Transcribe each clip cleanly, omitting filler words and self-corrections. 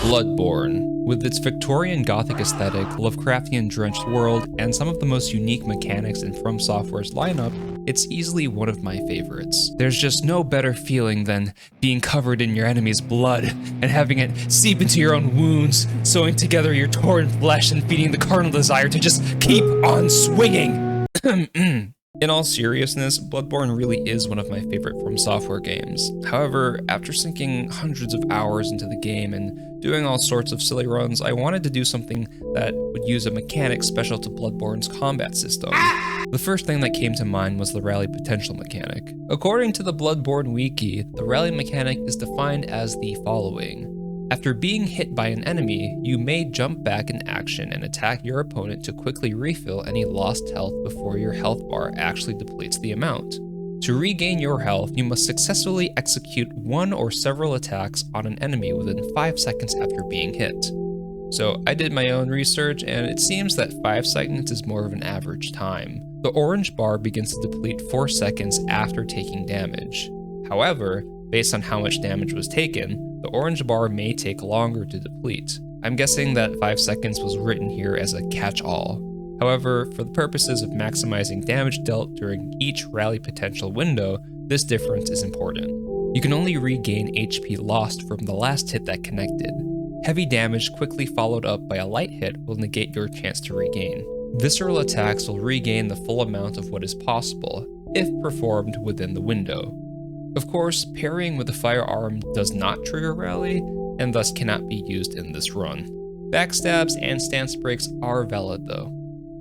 Bloodborne. With its Victorian Gothic aesthetic, Lovecraftian-drenched world, and some of the most unique mechanics in From Software's lineup, it's easily one of my favorites. There's just no better feeling than being covered in your enemy's blood and having it seep into your own wounds, sewing together your torn flesh and feeding the carnal desire to just keep on swinging. In all seriousness, Bloodborne really is one of my favorite From Software games. However, after sinking hundreds of hours into the game and doing all sorts of silly runs, I wanted to do something that would use a mechanic special to Bloodborne's combat system. The first thing that came to mind was the rally potential mechanic. According to the Bloodborne wiki, the rally mechanic is defined as the following. After being hit by an enemy, you may jump back in action and attack your opponent to quickly refill any lost health before your health bar actually depletes the amount. To regain your health, you must successfully execute one or several attacks on an enemy within 5 seconds after being hit. So I did my own research, and it seems that 5 seconds is more of an average time. The orange bar begins to deplete 4 seconds after taking damage. However, based on how much damage was taken, the orange bar may take longer to deplete. I'm guessing that 5 seconds was written here as a catch-all. However, for the purposes of maximizing damage dealt during each rally potential window, this difference is important. You can only regain HP lost from the last hit that connected. Heavy damage quickly followed up by a light hit will negate your chance to regain. Visceral attacks will regain the full amount of what is possible, if performed within the window. Of course, parrying with a firearm does not trigger rally, and thus cannot be used in this run. Backstabs and stance breaks are valid though.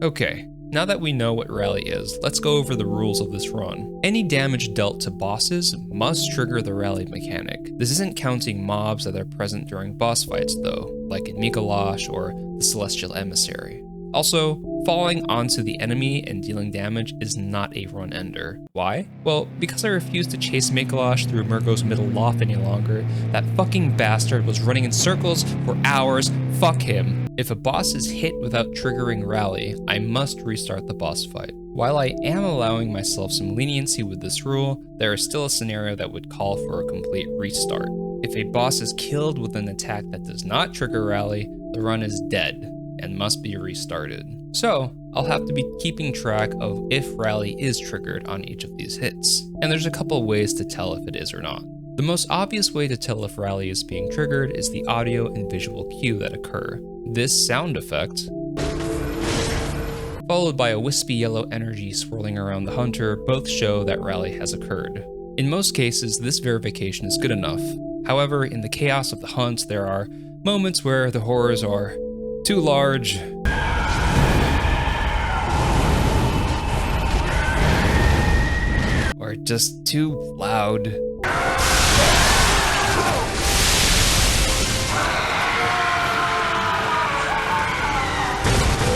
Okay, now that we know what rally is, let's go over the rules of this run. Any damage dealt to bosses must trigger the rally mechanic. This isn't counting mobs that are present during boss fights though, like in Mikolash or the Celestial Emissary. Also, falling onto the enemy and dealing damage is not a run ender. Why? Well, because I refused to chase Mikolash through Murgo's middle loft any longer. That fucking bastard was running in circles for hours. Fuck him. If a boss is hit without triggering rally, I must restart the boss fight. While I am allowing myself some leniency with this rule, there is still a scenario that would call for a complete restart. If a boss is killed with an attack that does not trigger rally, the run is dead and must be restarted. So, I'll have to be keeping track of if rally is triggered on each of these hits. And there's a couple ways to tell if it is or not. The most obvious way to tell if rally is being triggered is the audio and visual cue that occur. This sound effect, followed by a wispy yellow energy swirling around the hunter, both show that rally has occurred. In most cases, this verification is good enough. However, in the chaos of the hunt, there are moments where the horrors are too large, or just too loud.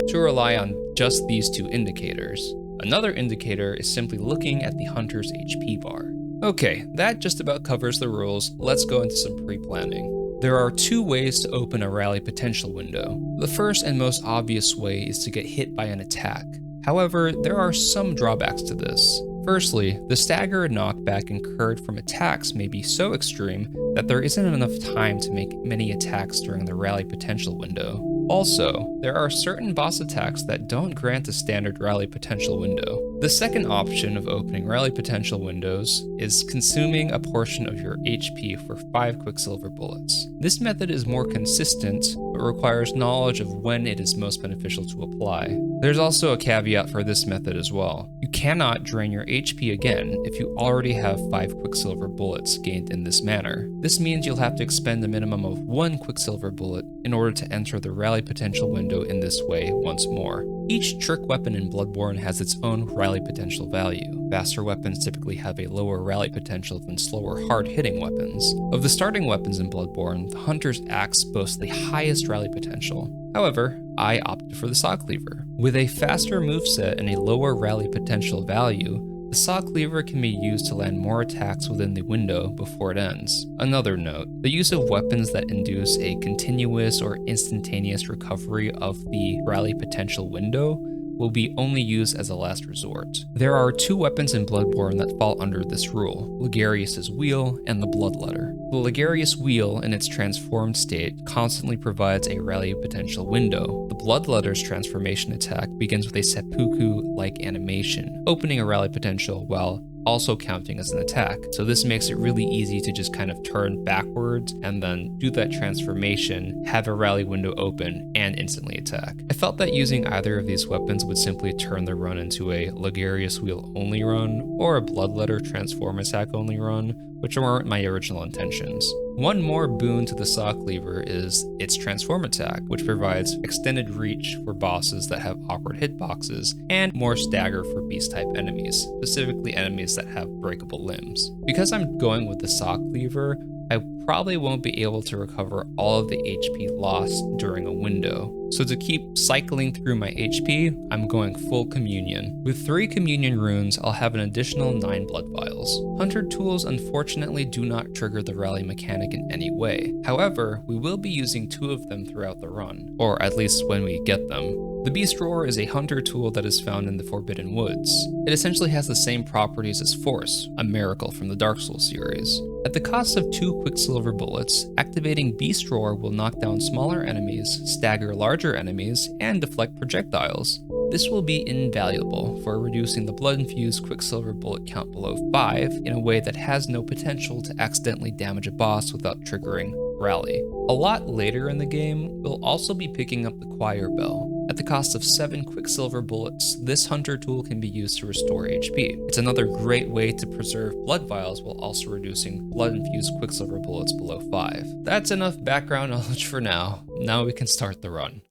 To rely on just these two indicators. Another indicator is simply looking at the hunter's HP bar. Okay, that just about covers the rules. Let's go into some pre-planning. There are 2 ways to open a rally potential window. The first and most obvious way is to get hit by an attack. However, there are some drawbacks to this. Firstly, the stagger and knockback incurred from attacks may be so extreme that there isn't enough time to make many attacks during the rally potential window. Also, there are certain boss attacks that don't grant a standard rally potential window. The second option of opening rally potential windows is consuming a portion of your HP for 5 Quicksilver bullets. This method is more consistent, but requires knowledge of when it is most beneficial to apply. There's also a caveat for this method as well. You cannot drain your HP again if you already have 5 Quicksilver bullets gained in this manner. This means you'll have to expend a minimum of 1 Quicksilver bullet in order to enter the rally potential window in this way once more. Each trick weapon in Bloodborne has its own rally potential value. Faster weapons typically have a lower rally potential than slower hard-hitting weapons. Of the starting weapons in Bloodborne, the Hunter's Axe boasts the highest rally potential. However, I opted for the Saw Cleaver. With a faster moveset and a lower rally potential value, the Saw Cleaver can be used to land more attacks within the window before it ends. Another note, the use of weapons that induce a continuous or instantaneous recovery of the rally potential window will be only used as a last resort. There are 2 weapons in Bloodborne that fall under this rule, Ligarius's Wheel and the Bloodletter. The Ligarius Wheel, in its transformed state, constantly provides a rally potential window. The Bloodletter's transformation attack begins with a seppuku-like animation, opening a rally potential while also counting as an attack. So this makes it really easy to just kind of turn backwards and then do that transformation, have a rally window open, and instantly attack. I felt that using either of these weapons would simply turn the run into a Ligarius Wheel only run, or a Bloodletter transform attack only run, which weren't my original intentions. One more boon to the Saw Cleaver is its transform attack, which provides extended reach for bosses that have awkward hitboxes, and more stagger for beast type enemies, specifically enemies that have breakable limbs. Because I'm going with the Saw Cleaver, I probably won't be able to recover all of the HP lost during a window. So to keep cycling through my HP, I'm going full communion. With 3 communion runes, I'll have an additional 9 blood vials. Hunter tools unfortunately do not trigger the rally mechanic in any way. However, we will be using 2 of them throughout the run, or at least when we get them. The Beast Roar is a hunter tool that is found in the Forbidden Woods. It essentially has the same properties as Force, a miracle from the Dark Souls series. At the cost of 2 Quicksilver bullets, activating Beast Roar will knock down smaller enemies, stagger larger enemies, and deflect projectiles. This will be invaluable for reducing the blood-infused Quicksilver bullet count below 5 in a way that has no potential to accidentally damage a boss without triggering Rally. A lot later in the game, we'll also be picking up the Choir Bell. At the cost of 7 Quicksilver bullets, this hunter tool can be used to restore HP. It's another great way to preserve blood vials while also reducing blood-infused Quicksilver bullets below 5. That's enough background knowledge for now. Now we can start the run.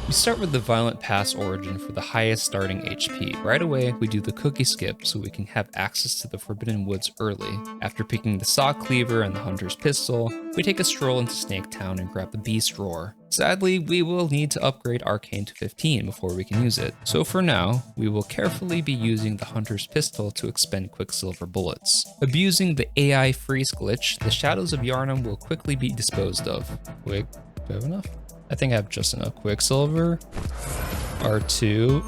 We start with the Violent Pass origin for the highest starting HP. Right away, we do the cookie skip so we can have access to the Forbidden Woods early. After picking the Saw Cleaver and the Hunter's Pistol, we take a stroll into Snake Town and grab the Beast Roar. Sadly, we will need to upgrade Arcane to 15 before we can use it. So for now, we will carefully be using the Hunter's Pistol to expend Quicksilver bullets. Abusing the AI freeze glitch, the Shadows of Yharnam will quickly be disposed of. Wait, do I have enough? I think I have just enough Quicksilver. R2.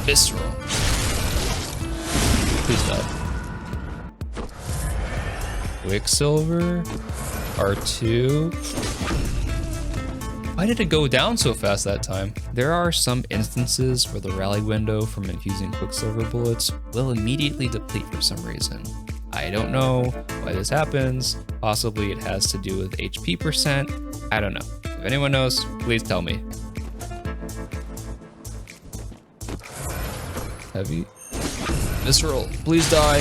Visceral. Please die. Quicksilver. R2. Why did it go down so fast that time? There are some instances where the rally window from infusing Quicksilver bullets will immediately deplete for some reason. I don't know why this happens. Possibly it has to do with HP percent. I don't know. If anyone knows, please tell me. Heavy. Visceral, please die.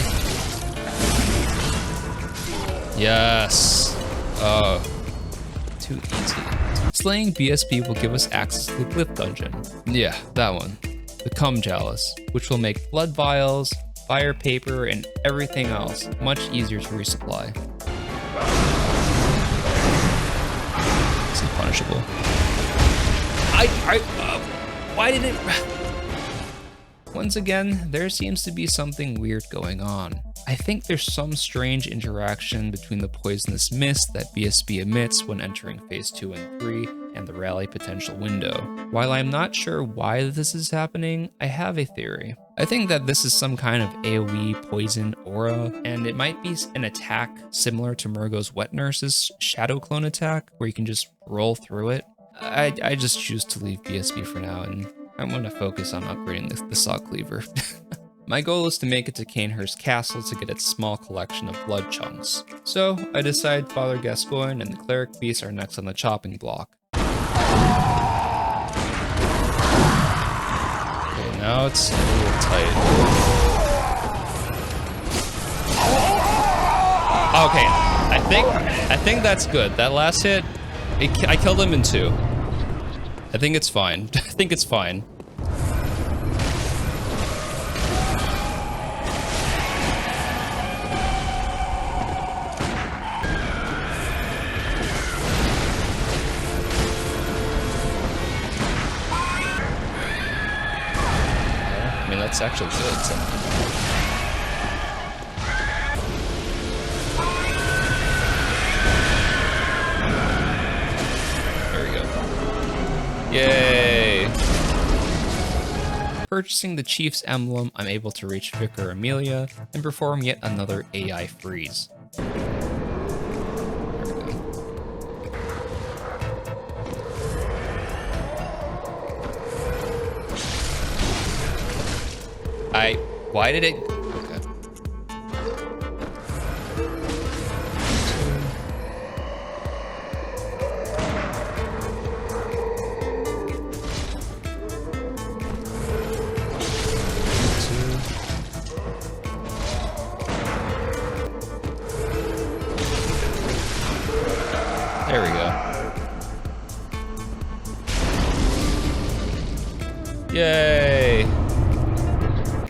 Yes. Oh, too easy. Slaying BSB will give us access to the Glyph Dungeon. Yeah, that one. The Cum Chalice, which will make blood vials, fire paper, and everything else much easier to resupply. This is punishable. Why did it? Once again, there seems to be something weird going on. I think there's some strange interaction between the poisonous mist that BSB emits when entering phase 2 and 3 and the rally potential window. While I'm not sure why this is happening, I have a theory. I think that this is some kind of AoE poison aura, and it might be an attack similar to Murgo's Wet Nurse's Shadow Clone attack, where you can just roll through it. I just choose to leave BSB for now, and I'm going to focus on upgrading the Saw Cleaver. My goal is to make it to Cainhurst Castle to get its small collection of blood chunks. So I decide Father Gascoigne and the Cleric Beast are next on the chopping block. Okay, now it's a little tight. Okay, I think that's good. That last hit, I killed him in 2. I think it's fine. I think it's fine. That's actually good. There we go. Yay! purchasing the Chief's emblem, I'm able to reach Vicar Amelia and perform yet another AI freeze. There we go. Why did it? Okay. There we go. Yay!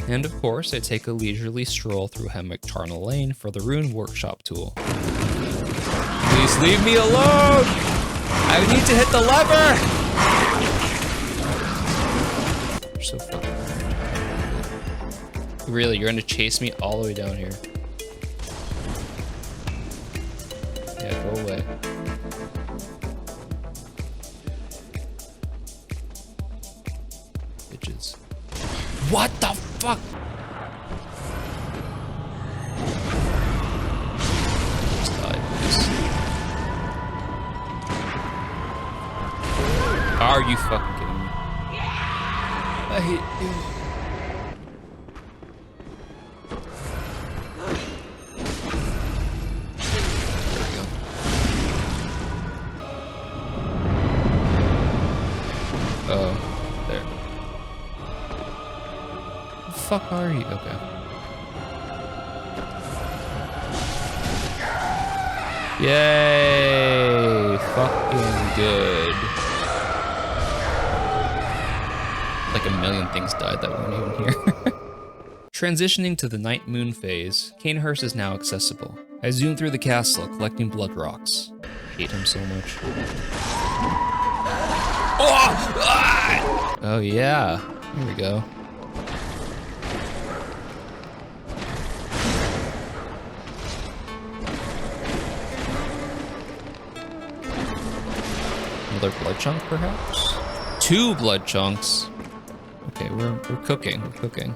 And of course, I take a leisurely stroll through Hemwick Tarnal Lane for the Rune Workshop tool. Please leave me alone! I need to hit the lever! You're so fucking weird. Really, you're gonna chase me all the way down here? Yeah, go away. Bitches. What the fuck? Just die, please. Are you fucking kidding me? I hate you. There we go. Oh, there. The fuck are you? Okay. Yay! Fucking good. Like a million things died that weren't even here. Transitioning to the night moon phase, Cainhurst is now accessible. I zoom through the castle, collecting blood rocks. I hate him so much. Oh! Ah! Oh yeah, here we go. Another blood chunk, perhaps? 2 blood chunks. Okay, we're cooking, we're cooking.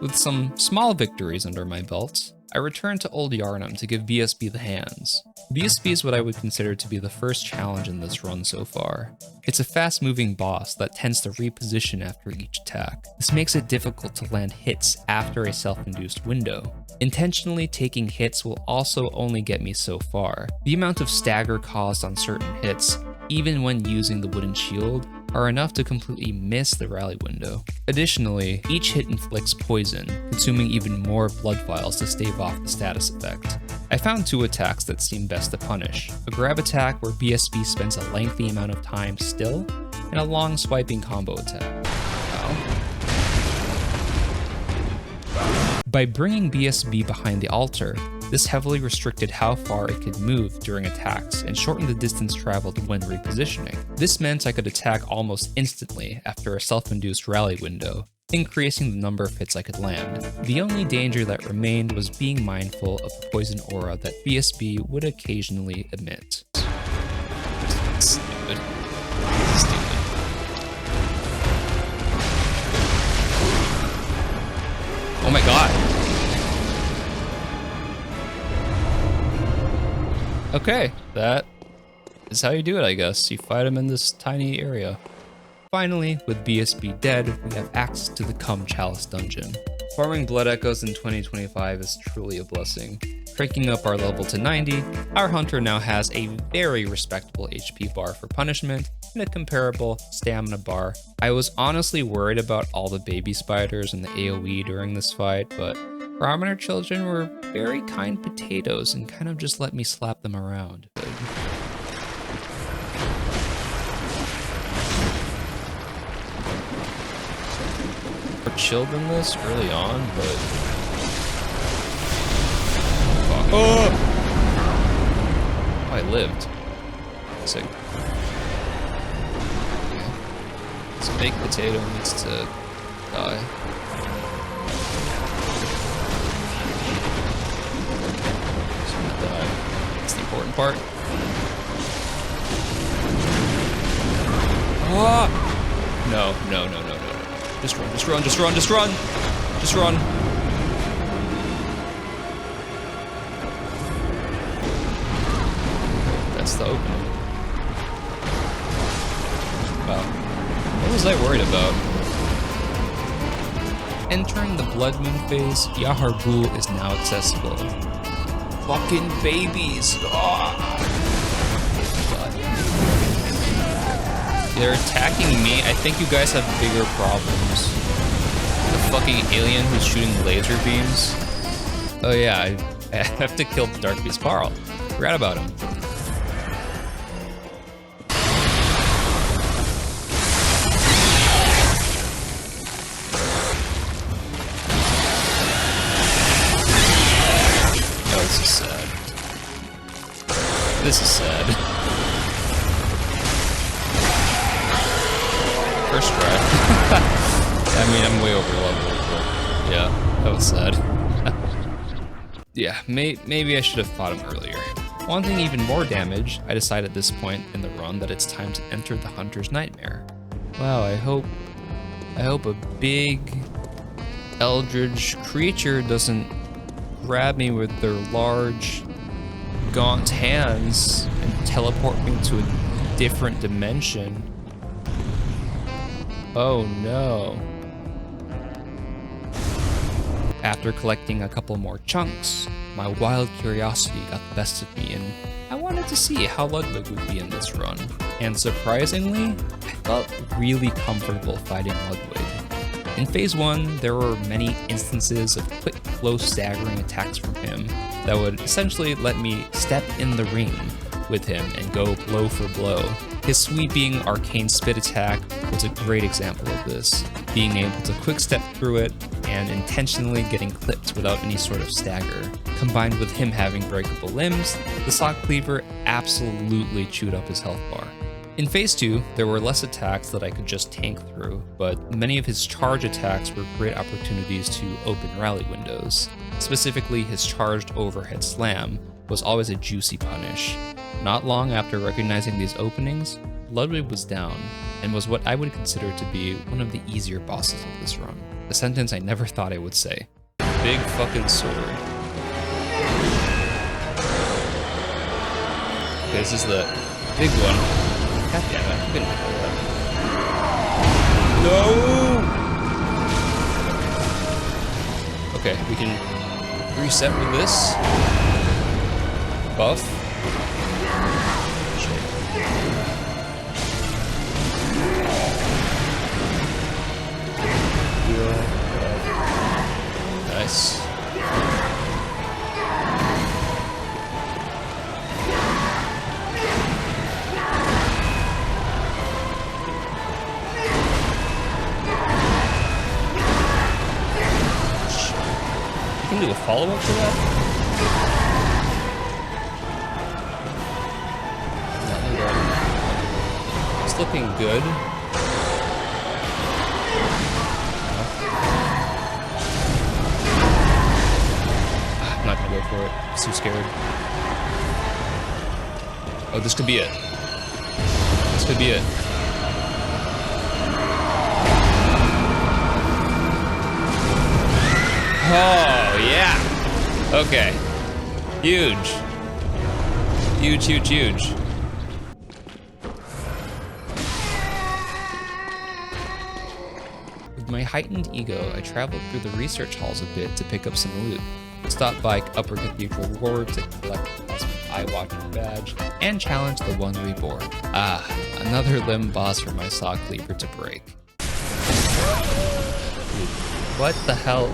With some small victories under my belt, I return to Old Yarnum to give BSB the hands. BSB is what I would consider to be the first challenge in this run so far. It's a fast-moving boss that tends to reposition after each attack. This makes it difficult to land hits after a self-induced window. Intentionally taking hits will also only get me so far. The amount of stagger caused on certain hits, even when using the wooden shield, are enough to completely miss the rally window. Additionally, each hit inflicts poison, consuming even more blood vials to stave off the status effect. I found 2 attacks that seem best to punish: a grab attack where BSB spends a lengthy amount of time still, and a long swiping combo attack. Wow. By bringing BSB behind the altar, this heavily restricted how far it could move during attacks and shortened the distance traveled when repositioning. This meant I could attack almost instantly after a self-induced rally window, increasing the number of hits I could land. The only danger that remained was being mindful of the poison aura that BSB would occasionally emit. Stupid. Stupid. Oh my god! Okay, that is how you do it, I guess. You fight him in this tiny area. Finally, with BSB dead, we have access to the Cum Chalice dungeon. Farming Blood Echoes in 2025 is truly a blessing. Cranking up our level to 90, our hunter now has a very respectable HP bar for punishment and a comparable stamina bar. I was honestly worried about all the baby spiders and the AoE during this fight, but Brahminer children were very kind potatoes and kind of just let me slap them around. More chilled than this early on, but... Fuck. Oh! Oh, I lived. Sick. This baked potato needs to die. That's the important part. Oh! No, no, no, no, no, no. Just run, just run, just run, just run! Just run! That's the opening. Wow. What was I worried about? Entering the Blood Moon phase, Yahar'gul is now accessible. Fucking babies! Oh. They're attacking me. I think you guys have bigger problems. The fucking alien who's shooting laser beams. Oh yeah, I have to kill Dark Beast Carl. Forgot about him. Oh, this is sad. This is sad. First try. I mean, I'm way over level, but yeah, that was sad. Yeah, maybe I should have fought him earlier. Wanting even more damage, I decide at this point in the run that it's time to enter the Hunter's Nightmare. Wow, I hope a big eldritch creature doesn't grab me with their large, gaunt hands and teleport me to a different dimension. Oh no. After collecting a couple more chunks, my wild curiosity got the best of me and I wanted to see how Ludwig would be in this run. And surprisingly, I felt really comfortable fighting Ludwig. In Phase 1, there were many instances of quick, close, staggering attacks from him that would essentially let me step in the ring with him and go blow for blow. His sweeping arcane spit attack was a great example of this, being able to quick step through it and intentionally getting clipped without any sort of stagger. Combined with him having breakable limbs, the Sock Cleaver absolutely chewed up his health bar. In Phase 2, there were less attacks that I could just tank through, but many of his charge attacks were great opportunities to open rally windows. Specifically, his charged overhead slam was always a juicy punish. Not long after recognizing these openings, Ludwig was down, and was what I would consider to be one of the easier bosses of this run. A sentence I never thought I would say. Big fucking sword. Okay, this is the big one. God damn it, I couldn't do that. No! Okay, we can reset with this. Buff. Nice. You can do a follow-up to that? It's looking good. I'm not gonna go for it. I'm too scared. Oh, this could be it. This could be it. Oh, yeah. Okay. Huge. Huge, huge, huge. With my heightened ego, I traveled through the research halls a bit to pick up some loot. Stopped by Upper Cathedral Ward to collect the Cosmic Eye Watcher badge, and challenge the One Reborn. Ah, another limb boss for my Sock Cleaver to break. Dude, what the hell?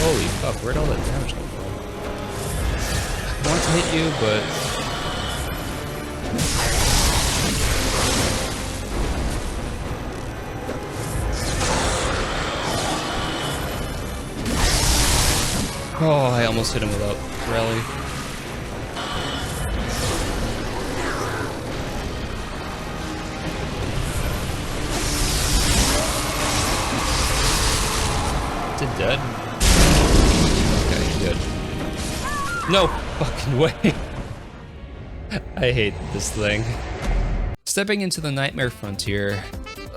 Holy fuck, where'd all that damage come from? I want to to hit you, but... Oh, I almost hit him without rally. Is it dead? Okay, good. No fucking way. I hate this thing. Stepping into the Nightmare Frontier.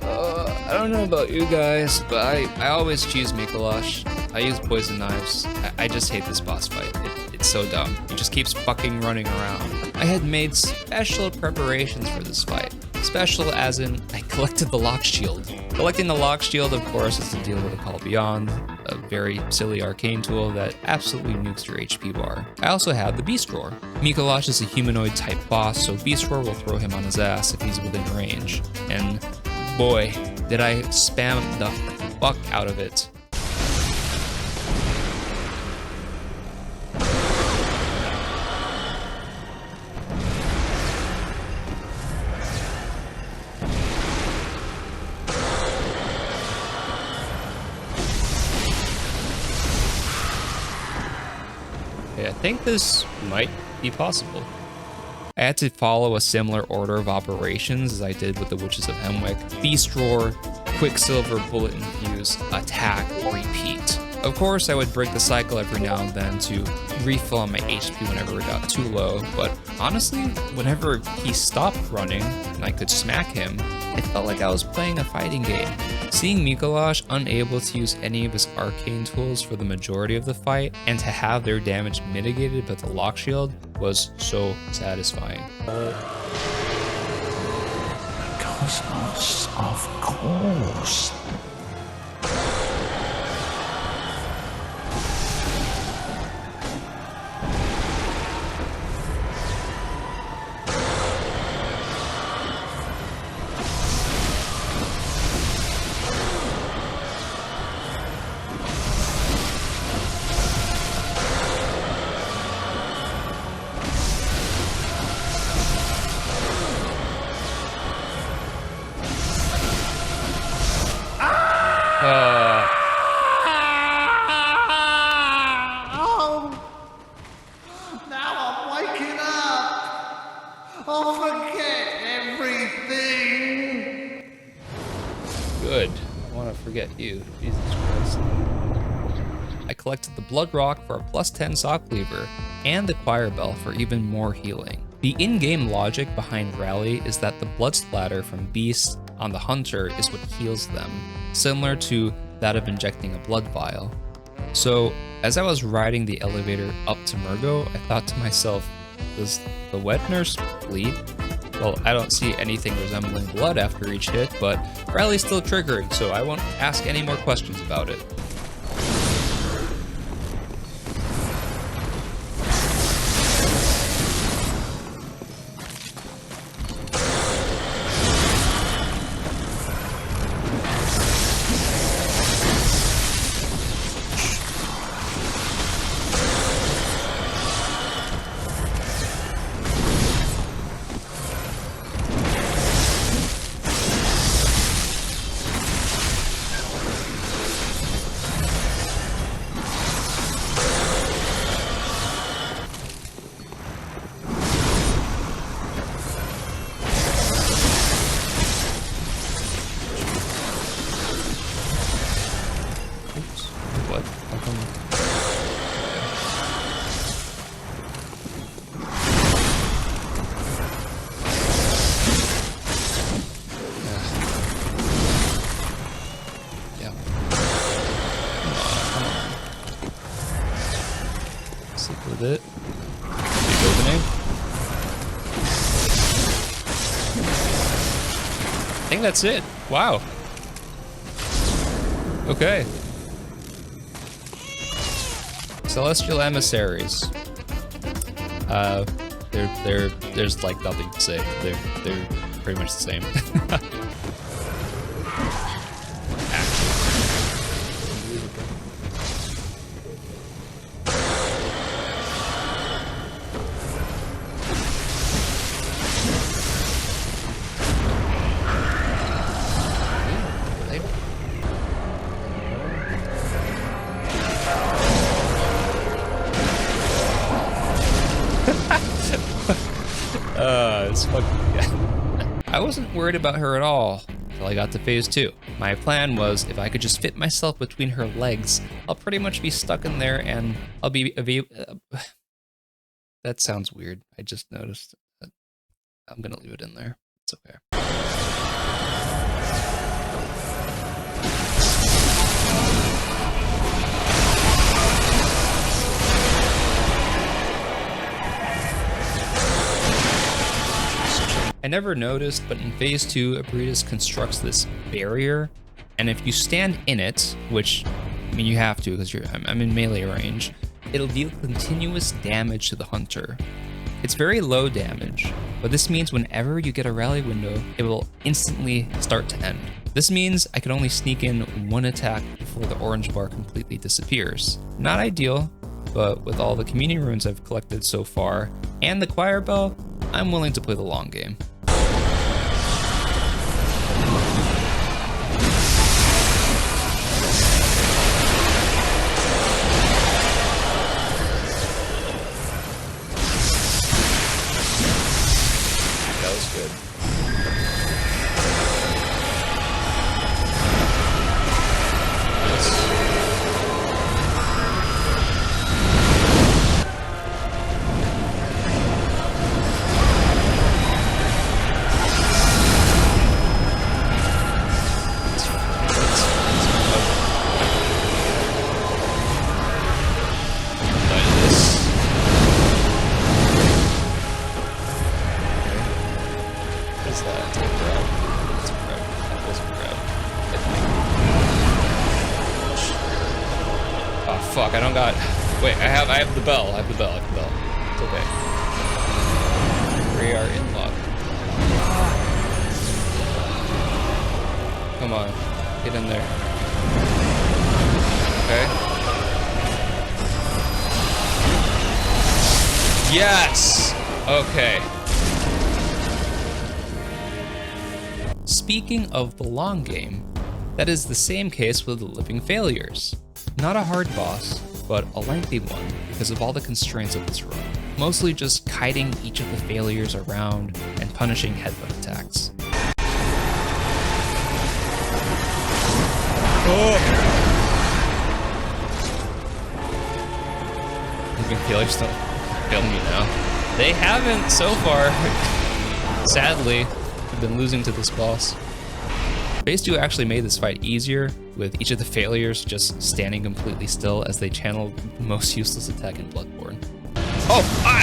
I don't know about you guys, but I always choose Mikolash. I use poison knives. I just hate this boss fight. It's so dumb. He just keeps fucking running around. I had made special preparations for this fight. Special as in, I collected the lock shield. Collecting the lock shield, of course, is to deal with a Call Beyond, a very silly arcane tool that absolutely nukes your HP bar. I also had the Beast Roar. Mikolash is a humanoid type boss, so Beast Roar will throw him on his ass if he's within range. And boy, did I spam the fuck out of it. I think this might be possible. I had to follow a similar order of operations as I did with the Witches of Hemwick. Beast Roar, Quicksilver, Bullet Infuse, Attack, Repeat. Of course, I would break the cycle every now and then to refill on my HP whenever it got too low, but honestly, whenever he stopped running and I could smack him, it felt like I was playing a fighting game. Seeing Mikolash unable to use any of his arcane tools for the majority of the fight, and to have their damage mitigated by the lock shield, was so satisfying. Cosmos, of course. Now I'm waking up. I'll forget everything. Good. I want to forget you. Jesus Christ. I collected the Blood Rock for a +10 Sock Cleaver, and the Choir Bell for even more healing. The in-game logic behind Rally is that the blood splatter from beasts on the hunter is what heals them, similar to that of injecting a blood vial. So, as I was riding the elevator up to Murgo, I thought to myself, does the wet nurse bleed? Well, I don't see anything resembling blood after each hit, but Rally's still triggered, so I won't ask any more questions about it. With it. Big opening. I think that's it. Wow. Okay. Celestial Emissaries. There's like nothing to say. They're pretty much the same. Yes, fuck yeah. I wasn't worried about her at all until I got to phase 2. My plan was if I could just fit myself between her legs, I'll pretty much be stuck in there and I'll be... That sounds weird. I just noticed. I'm gonna leave it in there. It's okay. I never noticed, but in phase 2, Abritas constructs this barrier, and if you stand in it, which, I mean, you have to because I'm in melee range, it'll deal continuous damage to the hunter. It's very low damage, but this means whenever you get a rally window, it will instantly start to end. This means I can only sneak in one attack before the orange bar completely disappears. Not ideal, but with all the community runes I've collected so far, and the choir bell, I'm willing to play the long game. Fuck, I don't got... Wait, I have the bell. I have the bell. It's okay. We are in luck. Come on. Get in there. Okay. Yes! Okay. Speaking of the long game, that is the same case with the Living Failures. Not a hard boss, but a lengthy one because of all the constraints of this run. Mostly just kiting each of the failures around and punishing headbutt attacks. Oh! Living Failures don't fail me now. They haven't so far. Sadly, I've been losing to this boss. Phase 2 actually made this fight easier, with each of the failures just standing completely still as they channeled the most useless attack in Bloodborne. Oh! Ah!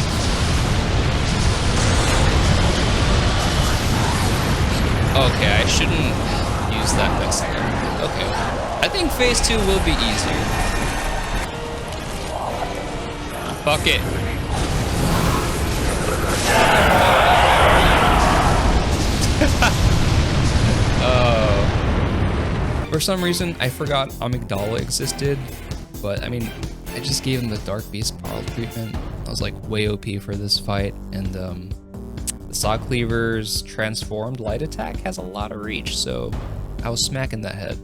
Okay, I shouldn't use that next time. Okay. I think phase 2 will be easier. Fuck it. For some reason, I forgot Amygdala existed, but I mean, I just gave him the Dark Beast Parl treatment. I was like way OP for this fight, and the Saw Cleaver's transformed light attack has a lot of reach, so I was smacking that head.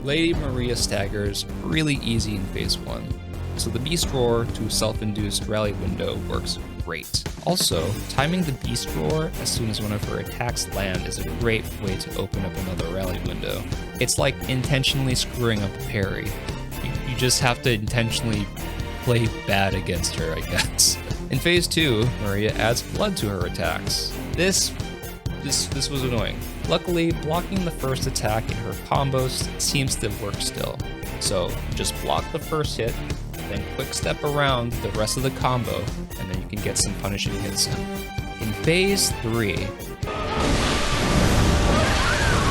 Lady Maria staggers really easy in phase 1, so the Beast Roar to self-induced rally window works great. Also, timing the Beast Roar as soon as one of her attacks land is a great way to open up another rally window. It's like intentionally screwing up a parry. You just have to intentionally play bad against her, I guess. In phase 2, Maria adds blood to her attacks. This was annoying. Luckily, blocking the first attack in her combos seems to work still. So just block the first hit, then quick step around the rest of the combo, and then you can get some punishing hits in. In phase 3...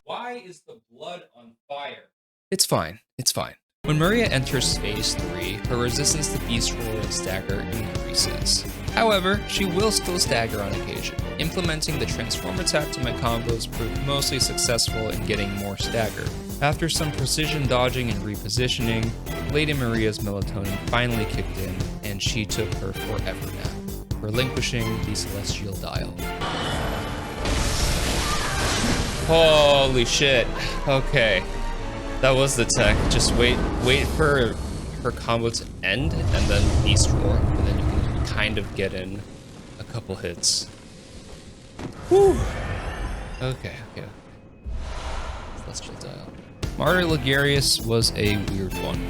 Why is the blood on fire? It's fine, it's fine. When Maria enters phase 3, her resistance to Beast Roar and Stagger increases. However, she will still stagger on occasion. Implementing the transform attack to my combos proved mostly successful in getting more stagger. After some precision dodging and repositioning, Lady Maria's melatonin finally kicked in, and she took her forever nap, relinquishing the celestial dial. Holy shit. Okay. That was the tech. Just wait for her combo to end and then Beast Roar. And then you can kind of get in a couple hits. Whew. Okay. Let's chill out. Mario Ligarius was a weird one.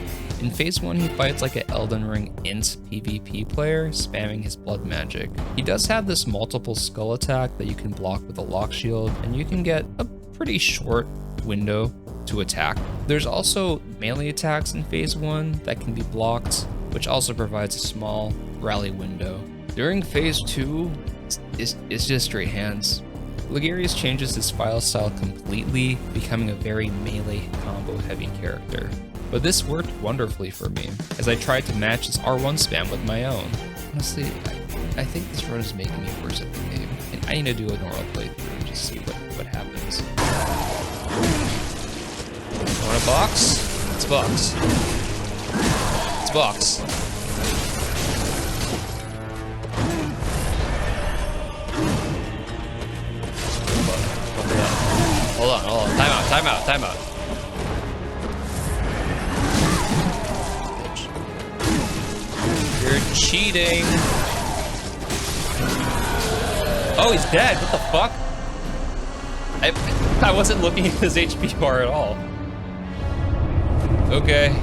In phase 1, he fights like an Elden Ring int PvP player, spamming his blood magic. He does have this multiple skull attack that you can block with a lock shield, and you can get a pretty short window to attack. There's also melee attacks in phase 1 that can be blocked, which also provides a small rally window. During phase 2, it's just straight hands. Ligarius changes his file style completely, becoming a very melee combo heavy character. But this worked wonderfully for me, as I tried to match his R1 spam with my own. Honestly, I think this run is making me worse at the game, and I need to do a normal playthrough and just see what happens. You want a box? It's a box. It's a box. Hold on. Time out. You're cheating. Oh, he's dead. What the fuck? I wasn't looking at his HP bar at all. Okay.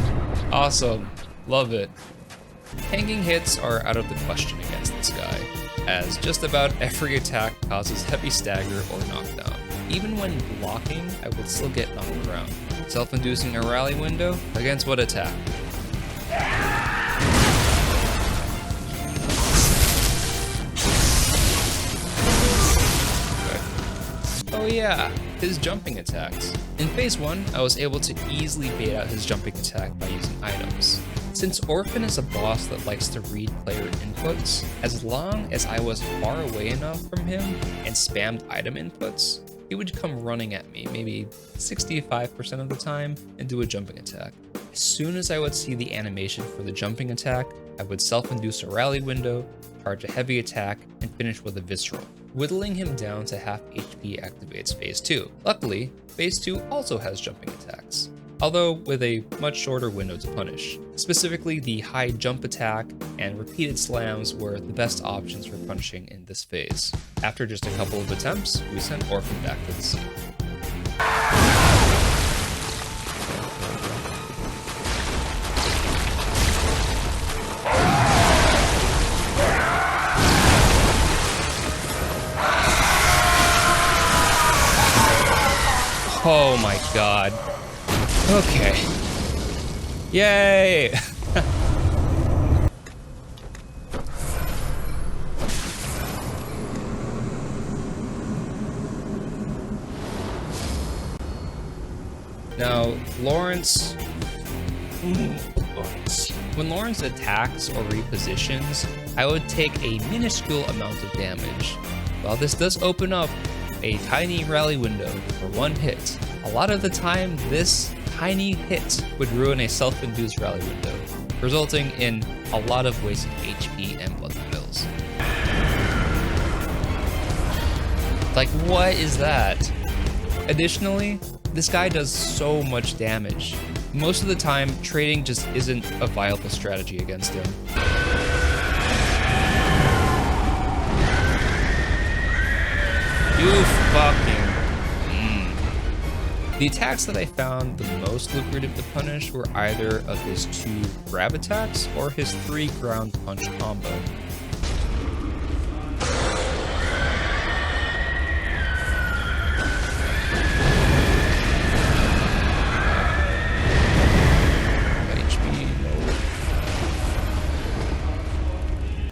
Awesome. Love it. Hanging hits are out of the question against this guy, as just about every attack causes heavy stagger or knockdown. Even when blocking, I would still get knocked around. Self-inducing a rally window against what attack? Okay. Oh yeah, his jumping attacks. In phase 1, I was able to easily bait out his jumping attack by using items. Since Orphan is a boss that likes to read player inputs, as long as I was far away enough from him and spammed item inputs, he would come running at me maybe 65% of the time and do a jumping attack. As soon as I would see the animation for the jumping attack, I would self-induce a rally window, charge a heavy attack, and finish with a visceral. Whittling him down to half HP activates phase 2. Luckily, phase 2 also has jumping attacks, although with a much shorter window to punish. Specifically, the high jump attack and repeated slams were the best options for punishing in this phase. After just a couple of attempts, we sent Orphan back to the sea. Oh my god. Okay. Yay! Now, Lawrence. When Lawrence attacks or repositions, I would take a minuscule amount of damage. While this does open up a tiny rally window for one hit, a lot of the time this tiny hit would ruin a self-induced rally window, resulting in a lot of wasted HP and blood pills. Like, what is that? Additionally, this guy does so much damage. Most of the time, trading just isn't a viable strategy against him. You fucking... The attacks that I found the most lucrative to punish were either of his 2 grab attacks or his 3 ground punch combo.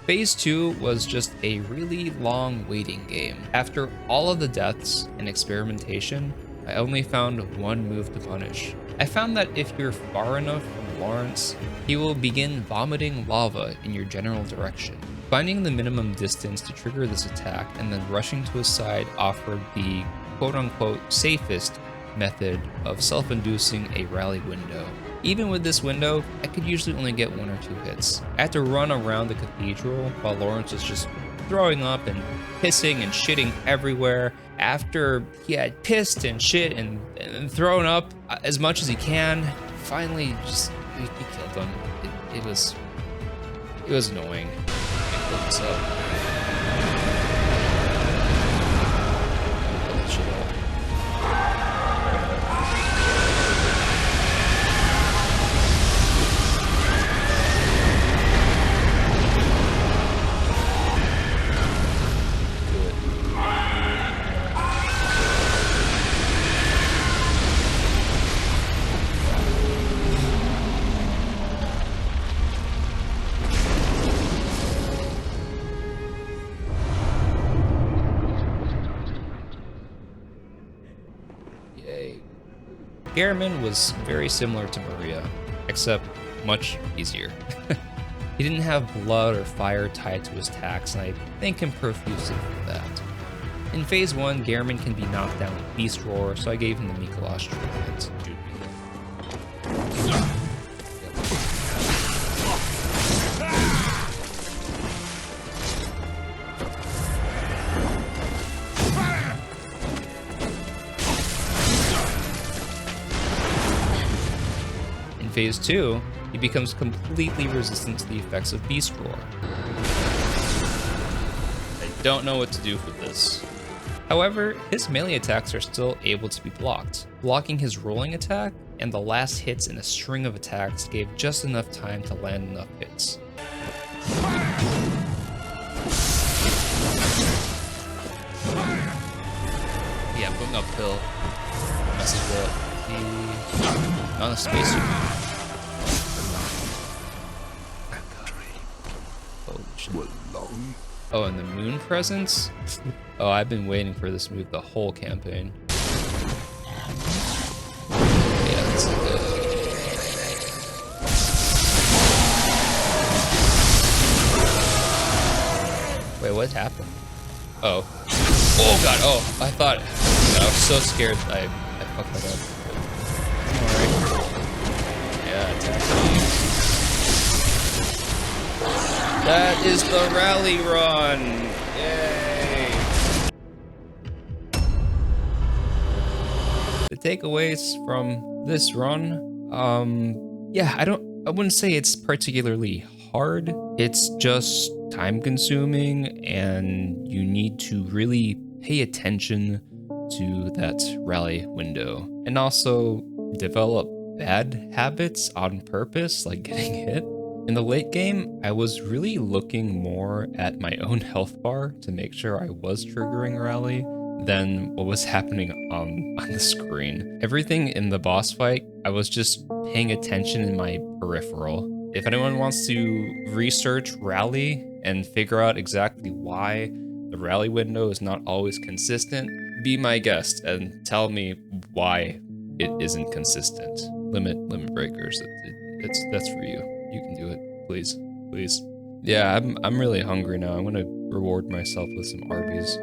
Phase 2 was just a really long waiting game. After all of the deaths and experimentation, I only found one move to punish. I found that if you're far enough from Lawrence, he will begin vomiting lava in your general direction. Finding the minimum distance to trigger this attack and then rushing to his side offered the quote-unquote safest method of self-inducing a rally window. Even with this window, I could usually only get 1 or 2 hits. I had to run around the cathedral while Lawrence is just throwing up and pissing and shitting everywhere after he had pissed and shit and thrown up as much as he can. Finally, just he killed him. It was annoying. He killed himself. Gehrman was very similar to Maria, except much easier. He didn't have blood or fire tied to his attacks, and I thank him profusely for that. In Phase 1, Gehrman can be knocked down with Beast Roar, so I gave him the Mikolash treatment. Phase 2, he becomes completely resistant to the effects of Beast Roar. I don't know what to do with this. However, his melee attacks are still able to be blocked. Blocking his rolling attack and the last hits in a string of attacks gave just enough time to land enough hits. Yeah, going uphill messes up the not a spacesuit. Oh, and the moon presence? Oh, I've been waiting for this move the whole campaign. Yeah, that's good. Wait, what happened? Oh. Oh god, oh, I thought, I was so scared I fucked that up. Alright. Yeah, attack me. That is the rally run! Yay! The takeaways from this run, yeah, I wouldn't say it's particularly hard. It's just time consuming and you need to really pay attention to that rally window. And also develop bad habits on purpose, like getting hit. In the late game, I was really looking more at my own health bar to make sure I was triggering rally than what was happening on the screen. Everything in the boss fight, I was just paying attention in my peripheral. If anyone wants to research rally and figure out exactly why the rally window is not always consistent, be my guest and tell me why it isn't consistent. Limit breakers, that's for you. You can do it, please, please. Yeah, I'm really hungry now. I'm gonna reward myself with some Arby's.